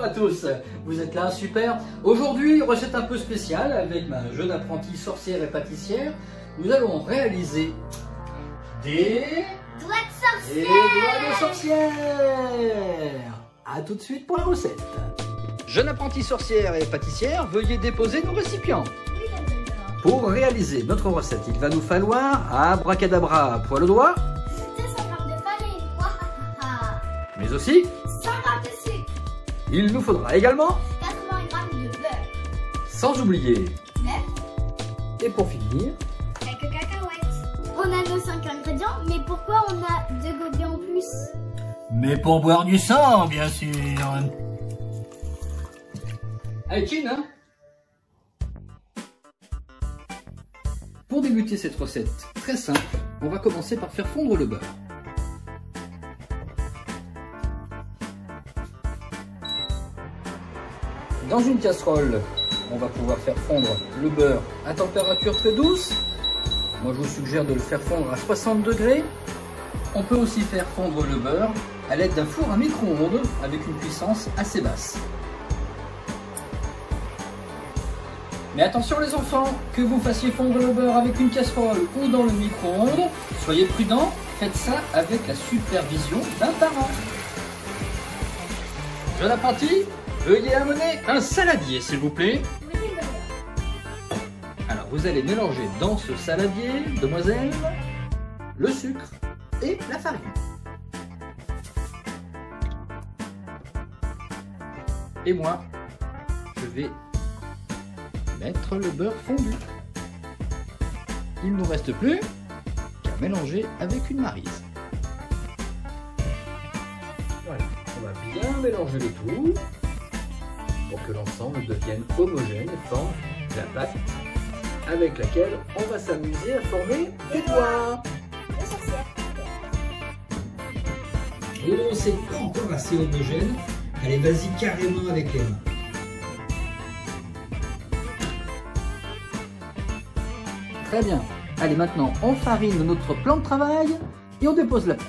à tous, vous êtes là, super. Aujourd'hui, recette un peu spéciale avec ma jeune apprentie sorcière et pâtissière. Nous allons réaliser des doigts de sorcière. doigts de sorcière. A tout de suite pour la recette. Jeune apprentie sorcière et pâtissière, veuillez déposer nos récipients. Oui, d'accord. Pour réaliser notre recette, il va nous falloir abracadabra, poil au doigt, 200 g de farine. Wahaha. mais aussi 100 g de sucre. il nous faudra également, 80 g de beurre. sans oublier, 9 et pour finir, quelques cacahuètes. On a nos 5 ingrédients, mais pourquoi on a 2 gobelets en plus? mais pour boire du sang, bien sûr. Allez, chin, hein. Pour débuter cette recette très simple, on va commencer par faire fondre le beurre. Dans une casserole, on va pouvoir faire fondre le beurre à température très douce. Moi, je vous suggère de le faire fondre à 60 degrés. On peut aussi faire fondre le beurre à l'aide d'un four à micro-ondes avec une puissance assez basse. Mais attention les enfants, que vous fassiez fondre le beurre avec une casserole ou dans le micro-ondes, soyez prudents, faites ça avec la supervision d'un parent. Jeune apprenti, veuillez amener un saladier s'il vous plaît. Oui, voilà. Alors vous allez mélanger dans ce saladier, demoiselle, le sucre et la farine. Et moi, je vais mettre le beurre fondu. Il ne nous reste plus qu'à mélanger avec une maryse. Voilà, on va bien mélanger le tout pour que l'ensemble devienne homogène et forme la pâte avec laquelle on va s'amuser à former des doigts. De sorcière. Oh, c'est pas encore assez homogène. Allez, vas-y carrément avec les mains. Très bien. Allez, maintenant, on farine notre plan de travail et on dépose la pâte.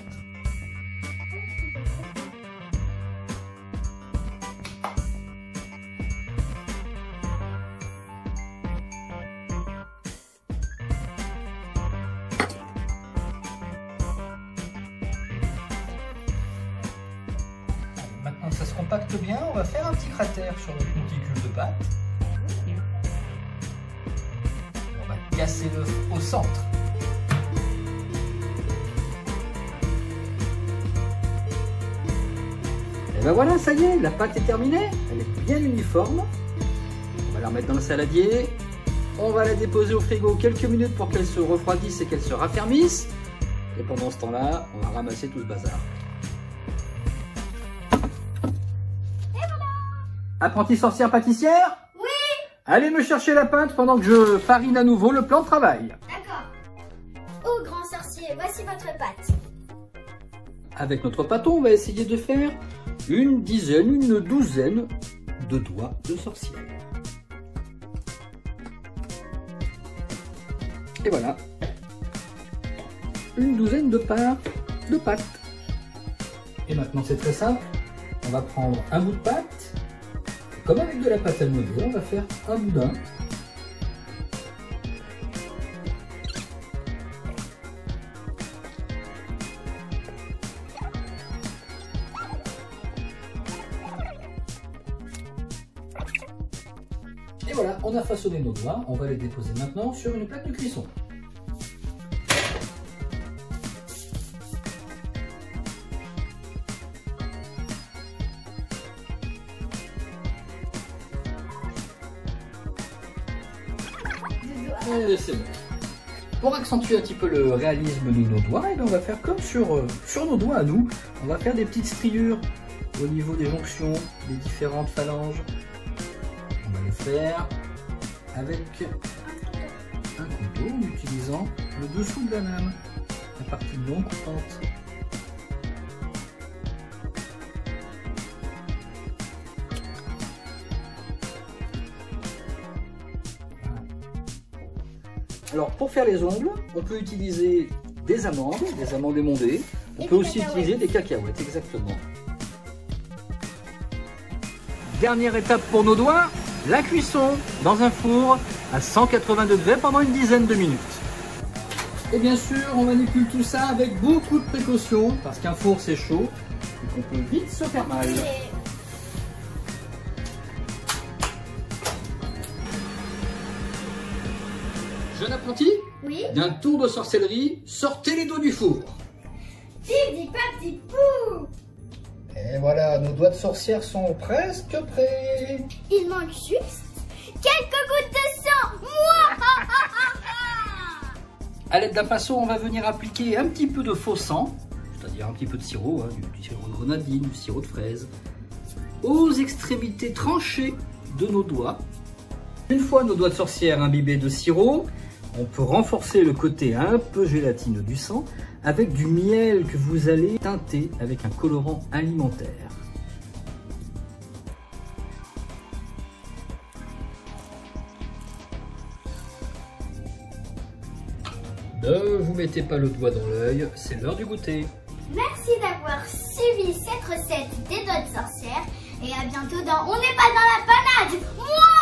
Maintenant, ça se compacte bien. On va faire un petit cratère sur notre monticule de pâte. Casser l'œuf au centre. Et ben voilà, ça y est, la pâte est terminée. Elle est bien uniforme. On va la remettre dans le saladier. On va la déposer au frigo quelques minutes pour qu'elle se refroidisse et qu'elle se raffermisse. Et pendant ce temps-là, on va ramasser tout ce bazar. Et voilà. Apprentie sorcière pâtissière? Oui. Allez me chercher la pâte pendant que je farine à nouveau le plan de travail. D'accord. Oh, grand sorcier, voici votre pâte. Avec notre pâton, on va essayer de faire une dizaine, une douzaine de doigts de sorcière. Et voilà, une douzaine de parts de pâte. Et maintenant c'est très simple, on va prendre un bout de pâte, comme avec de la pâte à modeler, on va faire un boudin. Et voilà, on a façonné nos doigts, on va les déposer maintenant sur une plaque de cuisson. Et c'est bon. Pour accentuer un petit peu le réalisme de nos doigts, on va faire comme sur nos doigts à nous. On va faire des petites striures au niveau des jonctions des différentes phalanges. On va le faire avec un couteau en utilisant le dessous de la lame, la partie non coupante. Alors pour faire les ongles, on peut utiliser des amandes émondées. On peut aussi utiliser des cacahuètes, exactement. Dernière étape pour nos doigts, la cuisson dans un four à 180 degrés pendant une dizaine de minutes. Et bien sûr, on manipule tout ça avec beaucoup de précautions parce qu'un four c'est chaud et qu'on peut vite se faire mal. Jeune apprenti, Oui. d'un tour de sorcellerie, sortez les doigts du four. Petit petit pou. Et voilà, nos doigts de sorcière sont presque prêts. Il manque juste quelques gouttes de sang. À l'aide d'un pinceau, on va venir appliquer un petit peu de faux sang, c'est-à-dire un petit peu de sirop, du sirop de grenadine, du sirop de fraise, aux extrémités tranchées de nos doigts. Une fois nos doigts de sorcière imbibés de sirop, on peut renforcer le côté un peu gélatineux du sang avec du miel que vous allez teinter avec un colorant alimentaire. Ne vous mettez pas le doigt dans l'œil, c'est l'heure du goûter. Merci d'avoir suivi cette recette des doigts de sorcière et à bientôt dans On n'est pas dans la panade. Mouah